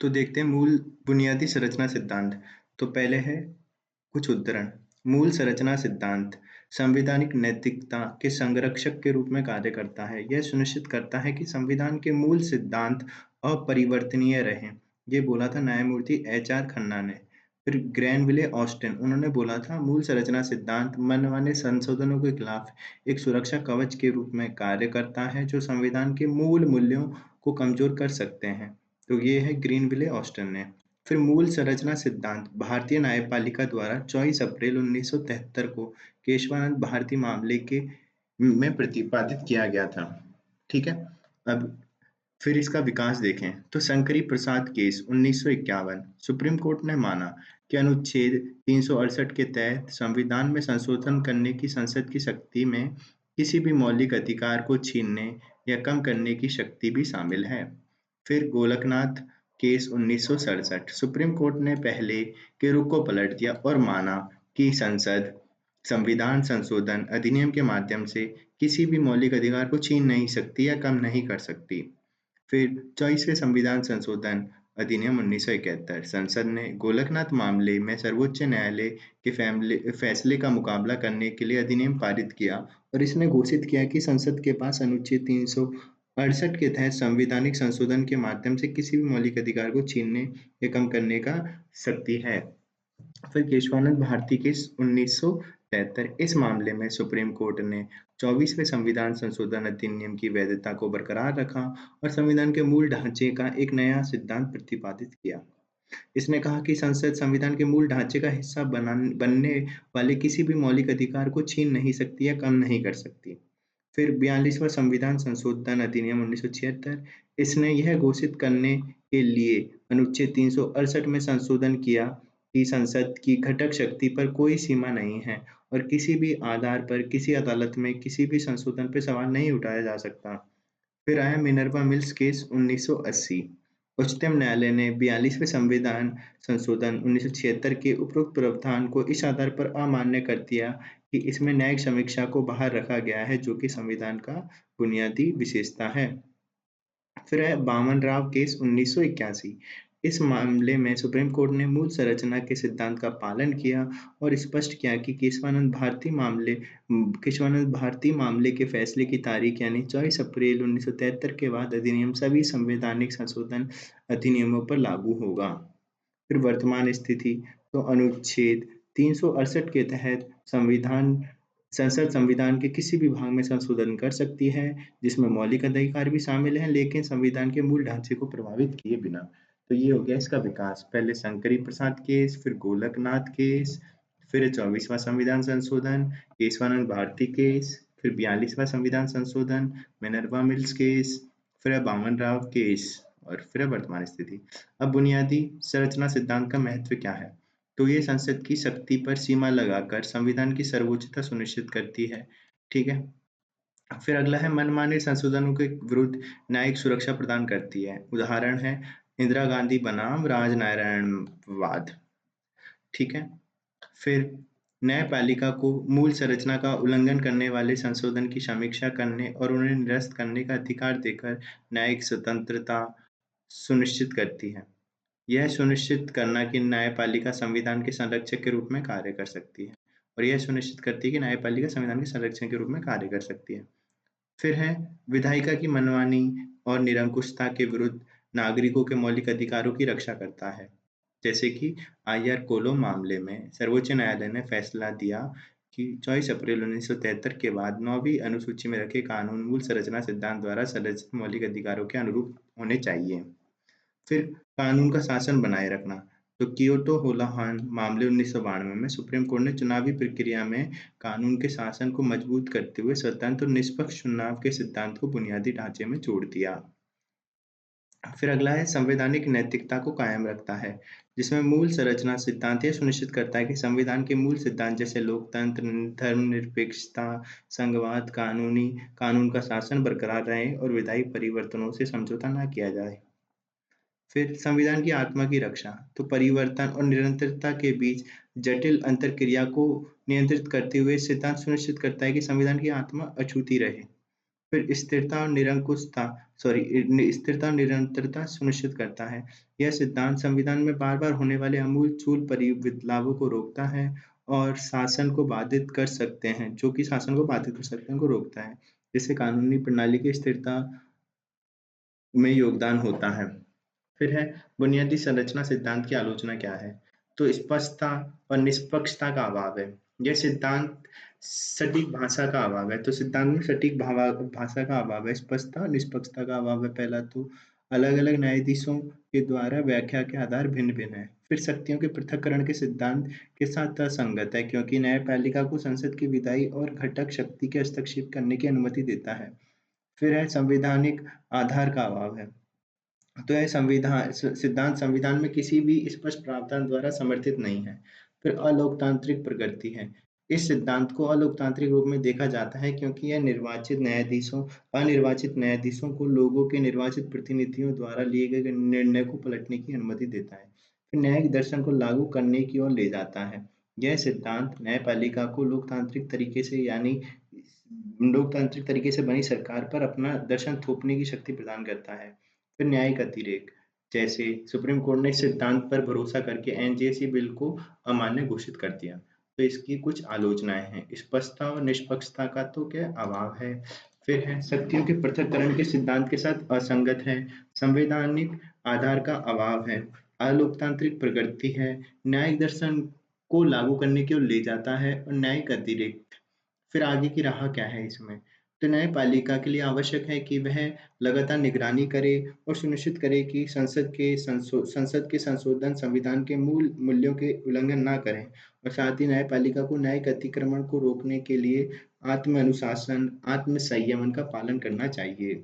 तो देखते हैं मूल बुनियादी संरचना सिद्धांत। तो पहले है कुछ उद्धरण। मूल संरचना सिद्धांत संवैधानिक नैतिकता के संरक्षक के रूप में कार्य करता है। यह सुनिश्चित करता है कि संविधान के मूल सिद्धांत अपरिवर्तनीय रहें। ये बोला था न्यायमूर्ति एच आर खन्ना ने। फिर ग्रैनविले ऑस्टिन उन्होंने बोला था मूल संरचना सिद्धांत मनमाने संशोधनों के खिलाफ एक सुरक्षा कवच के रूप में कार्य करता है जो संविधान के मूल मूल्यों को कमजोर कर सकते हैं। तो ये है ग्रीनविले ऑस्टिन ने। फिर मूल संरचना सिद्धांत भारतीय न्यायपालिका द्वारा 24 अप्रैल 1973 को केशवानंद भारती मामले के में प्रतिपादित किया गया था। ठीक है। अब फिर इसका विकास देखें तो शंकरी प्रसाद केस 1951 सुप्रीम कोर्ट ने माना कि अनुच्छेद 368 के तहत संविधान में संशोधन करने की संसद की शक्ति में किसी भी मौलिक अधिकार को छीनने या कम करने की शक्ति भी शामिल है। फिर गोलकनाथ केस 1967 सुप्रीम कोर्ट ने पहले के रुख को पलट दिया और माना कि संसद संविधान संशोधन अधिनियम के माध्यम से किसी भी मौलिक अधिकार को छीन नहीं सकती या कम नहीं कर सकती। फिर 24वें संविधान संशोधन अधिनियम 1971 संसद ने गोलकनाथ मामले में सर्वोच्च न्यायालय के फैसले का मुकाबला करने के लिए अधिनियम पारित किया और इसने घोषित किया कि संसद के पास अनुच्छेद 368 के तहत संवैधानिक संशोधन के माध्यम से किसी भी मौलिक अधिकार को छीनने या कम करने का शक्ति है। फिर केशवानंद भारती केस 1973 इस मामले में सुप्रीम कोर्ट ने 24वें संविधान संशोधन अधिनियम की वैधता को बरकरार रखा और संविधान के मूल ढांचे का एक नया सिद्धांत प्रतिपादित किया। इसने कहा कि संसद संविधान के मूल ढांचे का हिस्सा बनने वाले किसी भी मौलिक अधिकार को छीन नहीं सकती या कम नहीं कर सकती। फिर 42वां संविधान संशोधन अधिनियम 1976 इसने यह घोषित करने के लिए अनुच्छेद 368 में संशोधन किया कि संसद की घटक शक्ति पर कोई सीमा नहीं है और किसी भी आधार पर किसी अदालत में किसी भी संशोधन पर सवाल नहीं उठाया जा सकता। फिर आया मिनर्वा मिल्स केस 1980। उच्चतम न्यायालय ने 42वें संविधान संशोधन 1976 के उपरोक्त प्रावधान को इस आधार पर अमान्य कर दिया कि इसमें न्यायिक समीक्षा को बाहर रखा गया है जो कि संविधान का बुनियादी विशेषता है। फिर है बामन राव केस 1981। इस मामले में सुप्रीम कोर्ट ने मूल संरचना के सिद्धांत का पालन किया और स्पष्ट किया कि केशवानंद भारती मामले के फैसले की तारीख यानी 24 अप्रैल 1973 के बाद अधिनियम सभी संवैधानिक संशोधन अधिनियमों पर लागू होगा। फिर वर्तमान स्थिति तो अनुच्छेद 368 के तहत संसद संविधान के किसी भी भाग में संशोधन कर सकती है जिसमें मौलिक अधिकार भी शामिल हैं लेकिन संविधान के मूल ढांचे को प्रभावित किए बिना। तो ये हो गया इसका विकास। पहले शंकरी प्रसाद केस, फिर गोलकनाथ केस, फिर 24वां संविधान संशोधन, केशवानंद भारती केस, फिर 42वां संविधान संशोधन, मिनर्वा मिल्स केस, फिर बामन राव केस और फिर वर्तमान स्थिति। अब बुनियादी संरचना सिद्धांत का महत्व क्या है? तो ये संसद की शक्ति पर सीमा लगाकर संविधान की सर्वोच्चता सुनिश्चित करती है। ठीक है। फिर अगला है मनमाने संशोधनों के विरुद्ध न्यायिक सुरक्षा प्रदान करती है। उदाहरण है इंदिरा गांधी बनाम राजनारायणवाद। ठीक है। फिर न्यायपालिका को मूल संरचना का उल्लंघन करने वाले संशोधन की समीक्षा करने और उन्हें निरस्त करने का अधिकार देकर न्यायिक स्वतंत्रता सुनिश्चित करती है। यह सुनिश्चित करना कि न्यायपालिका संविधान के संरक्षक के रूप में कार्य कर सकती है और यह सुनिश्चित करती है कि न्यायपालिका संविधान के संरक्षक के रूप में कार्य कर सकती है। फिर है विधायिका की मनमानी और निरंकुशता के विरुद्ध नागरिकों के मौलिक अधिकारों की रक्षा करता है। जैसे कि आईआर कोलो मामले में सर्वोच्च न्यायालय ने फैसला दिया कि 24 अप्रैल 1973 के बाद 9वीं अनुसूची में रखे कानून मूल संरचना सिद्धांत द्वारा संरक्षित मौलिक अधिकारों के अनुरूप होने चाहिए। फिर कानून का शासन बनाए रखना। तो कियोटो होलाहान मामले 1992 में सुप्रीम कोर्ट ने चुनावी प्रक्रिया में कानून के शासन को मजबूत करते हुए स्वतंत्र और निष्पक्ष चुनाव के सिद्धांत को बुनियादी ढांचे में जोड़ दिया। फिर अगला है संवैधानिक नैतिकता को कायम रखता है जिसमें मूल संरचना सिद्धांत यह सुनिश्चित करता है कि संविधान के मूल सिद्धांत जैसे लोकतंत्र, धर्मनिरपेक्षता, संघवाद, कानून का शासन बरकरार रहे और विधायी परिवर्तनों से समझौता न किया जाए। फिर संविधान की आत्मा की रक्षा। तो परिवर्तन और निरंतरता के बीच जटिल अंतरक्रिया को नियंत्रित करते हुए सिद्धांत सुनिश्चित करता है कि संविधान की आत्मा अछूती रहे। फिर स्थिरता और निरंकुशता स्थिरता और निरंतरता सुनिश्चित करता है। यह सिद्धांत संविधान में बार-बार होने वाले आमूल-चूल बदलावों को रोकता है और शासन को बाधित कर सकते हैं, जो कि शासन को बाधित कर सकते हैं, को रोकता है। जिससे कानूनी प्रणाली की स्थिरता में योगदान होता है। फिर है बुनियादी संरचना सिद्धांत की आलोचना क्या है? तो स्पष्टता और निष्पक्षता का अभाव है। यह सिद्धांत सटीक भाषा का अभाव है। तो सिद्धांत में सटीक भाषा का अभाव है, स्पष्टता और निष्पक्षता का अभाव है पहला तो। अलग-अलग न्यायाधीशों के द्वारा व्याख्या के आधार भिन्न-भिन्न हैं। फिर शक्तियों के पृथक्करण के सिद्धांत के साथ असंगत है क्योंकि न्यायपालिका को संसद की विधायी और घटक शक्ति के हस्तक्षेप करने की अनुमति देता है। फिर है संवैधानिक आधार का अभाव है। तो यह सिद्धांत संविधान में किसी भी स्पष्ट प्रावधान द्वारा समर्थित नहीं है। फिर अलोकतांत्रिक प्रकृति है। इस सिद्धांत को अलोकतांत्रिक रूप में देखा जाता है क्योंकि यह अनिर्वाचित न्यायाधीशों को लोगों के निर्वाचित प्रतिनिधियों द्वारा लिए गए निर्णय को पलटने की अनुमति देता है। फिर न्यायिक दर्शन को लागू करने की ओर ले जाता है। यह सिद्धांत न्यायपालिका को लोकतांत्रिक तरीके से बनी सरकार पर अपना दर्शन थोपने की शक्ति प्रदान करता है। फिर न्यायिक अतिरेक, जैसे सुप्रीम कोर्ट ने इस सिद्धांत पर भरोसा करके एनजेसी बिल को अमान्य घोषित कर दिया। तो इसकी कुछ आलोचनाएं हैं। स्पष्टता और निष्पक्षता का तो क्या अभाव है। फिर है शक्तियों के पृथक्करण के सिद्धांत के साथ असंगत है। संवैधानिक आधार का अभाव है। अलोकतांत्रिक प्रकृति है। न्यायिक दर्शन को लागू करने की ओर ले जाता है और न्यायिक अतिरेक। फिर आगे की राह क्या है इसमें? तो न्यायपालिका के लिए आवश्यक है कि वह लगातार निगरानी करे और सुनिश्चित करे कि संसद के संशोधन संविधान के मूल मूल्यों के उल्लंघन ना करें और साथ ही न्यायपालिका को न्यायिक अतिक्रमण को रोकने के लिए आत्म अनुशासन, आत्म संयमन का पालन करना चाहिए।